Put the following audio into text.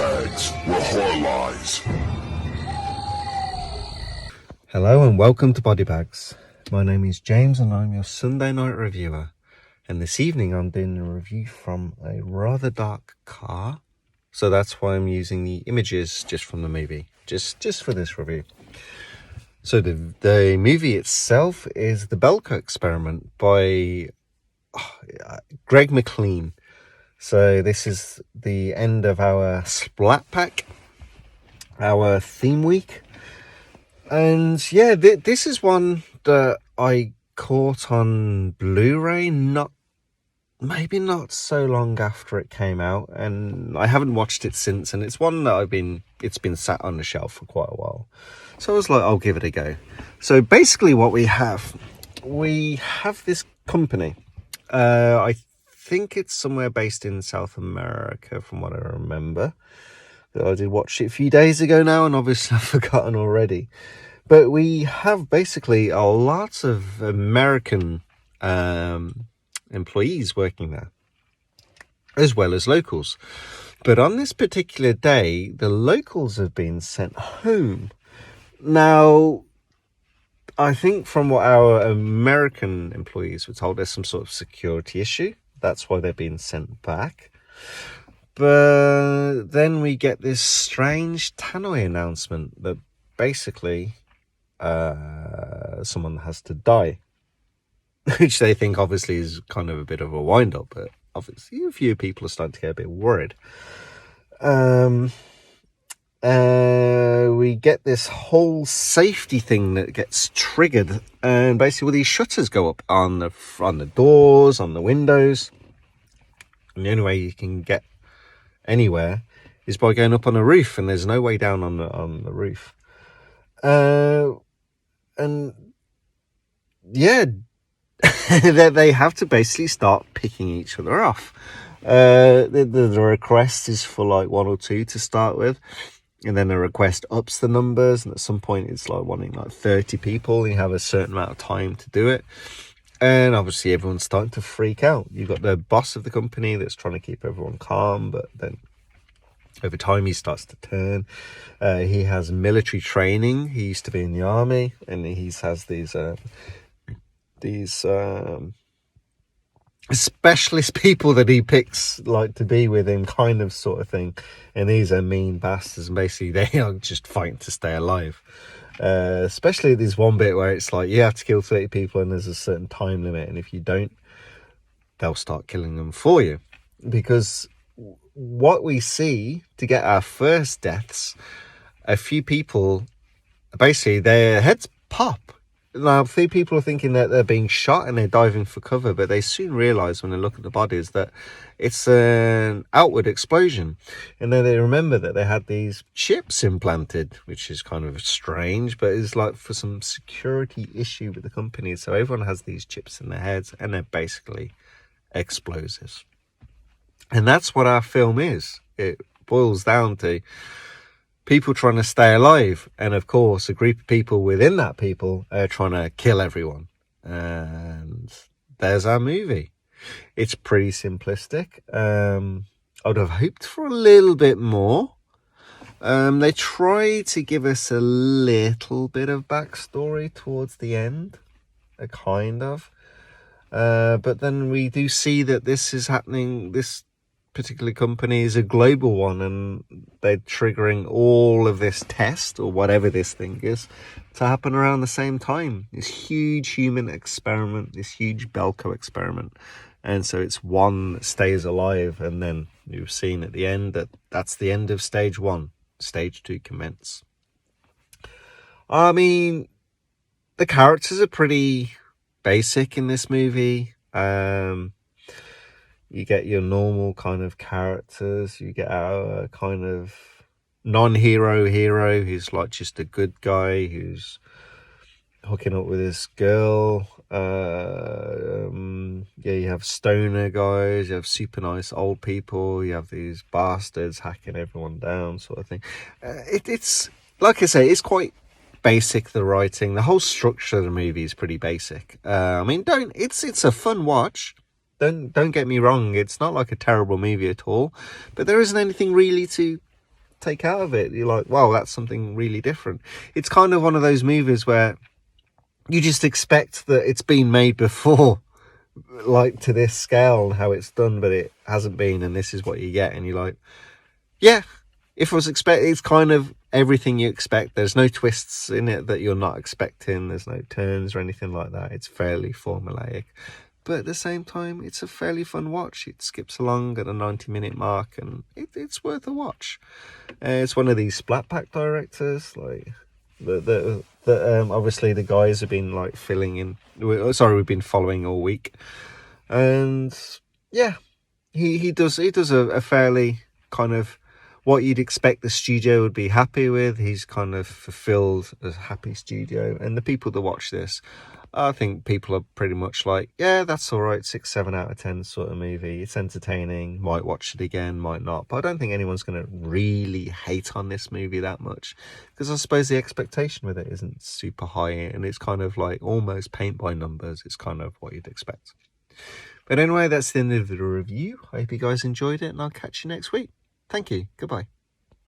bags were horror lies. Hello and welcome to Body Bags. My name is James and I'm your Sunday night reviewer. And this evening I'm doing a review from a rather dark car. So that's why I'm using the images just from the movie, just for this review. So the movie itself is The Belko Experiment by Greg McLean. So this is the end of our Splat pack, our theme week. And yeah, this is one that I caught on Blu-ray, maybe not so long after it came out, and I haven't watched it since, and it's one that it's been sat on the shelf for quite a while. So I was like, I'll give it a go. So basically what we have this company. I think it's somewhere based in South America from what I remember. I did watch it a few days ago now, and obviously I've forgotten already. But we have basically a lot of American employees working there, as well as locals. But on this particular day, the locals have been sent home. Now, I think from what our American employees were told, there's some sort of security issue. That's why they're being sent back. But then we get this strange tannoy announcement that basically someone has to die, which they think obviously is kind of a bit of a wind-up, but obviously a few people are starting to get a bit worried. We get this whole safety thing that gets triggered, and basically these shutters go up on the doors, on the windows, and the only way you can get anywhere is by going up on a roof, and there's no way down on the roof. And yeah, they have to basically start picking each other off. The request is for like 1 or 2 to start with, and then the request ups the numbers, and at some point it's like wanting like 30 people. You have a certain amount of time to do it, and obviously everyone's starting to freak out. You've got the boss of the company that's trying to keep everyone calm, but then over time he starts to turn. He has military training. He used to be in the army, and he has these specialist people that he picks like to be with him, kind of sort of thing. And these are mean bastards, and basically they are just fighting to stay alive. Especially this one bit where it's like you have to kill 30 people and there's a certain time limit, and if you don't, they'll start killing them for you. Because what we see to get our first deaths, a few people, basically their heads pop. Now, a few people are thinking that they're being shot and they're diving for cover, but they soon realise when they look at the bodies that it's an outward explosion. And then they remember that they had these chips implanted, which is kind of strange, but it's like for some security issue with the company. So everyone has these chips in their heads, and they're basically explosives. And that's what our film is. It boils down to people trying to stay alive, and of course a group of people within that people are trying to kill everyone. And there's our movie. It's pretty simplistic. I would have hoped for a little bit more. They try to give us a little bit of backstory towards the end, kind of, but then we do see that this is happening. This particular company is a global one, and they're triggering all of this test or whatever this thing is to happen around the same time. This huge human experiment, this huge Belko experiment. And so it's one that stays alive, and then you've seen at the end that's the end of stage 1. Stage 2 commence. I mean, the characters are pretty basic in this movie. You get your normal kind of characters. You get our kind of non-hero hero who's like just a good guy who's hooking up with this girl. You have stoner guys, you have super nice old people, you have these bastards hacking everyone down, sort of thing. It's like I say, it's quite basic, the writing. The whole structure of the movie is pretty basic. It's a fun watch. Don't get me wrong, it's not like a terrible movie at all, but there isn't anything really to take out of it. You're like, wow, that's something really different. It's kind of one of those movies where you just expect that it's been made before, like to this scale and how it's done, but it hasn't been, and this is what you get. And you're like, yeah, if I was expecting, it's kind of everything you expect. There's no twists in it that you're not expecting. There's no turns or anything like that. It's fairly formulaic, but at the same time, it's a fairly fun watch. It skips along at a 90-minute mark, and it's worth a watch. It's one of these Splat Pack directors, like that obviously the guys have been like filling in. We've been following all week, and yeah, he does a fairly kind of what you'd expect the studio would be happy with. He's kind of fulfilled a happy studio, and the people that watch this, I think people are pretty much like, yeah, that's all right, 6, 7 out of 10 sort of movie. It's entertaining, might watch it again, might not. But I don't think anyone's going to really hate on this movie that much, because I suppose the expectation with it isn't super high, and it's kind of like almost paint by numbers. It's kind of what you'd expect. But anyway, that's the end of the review. I hope you guys enjoyed it, and I'll catch you next week. Thank you. Goodbye.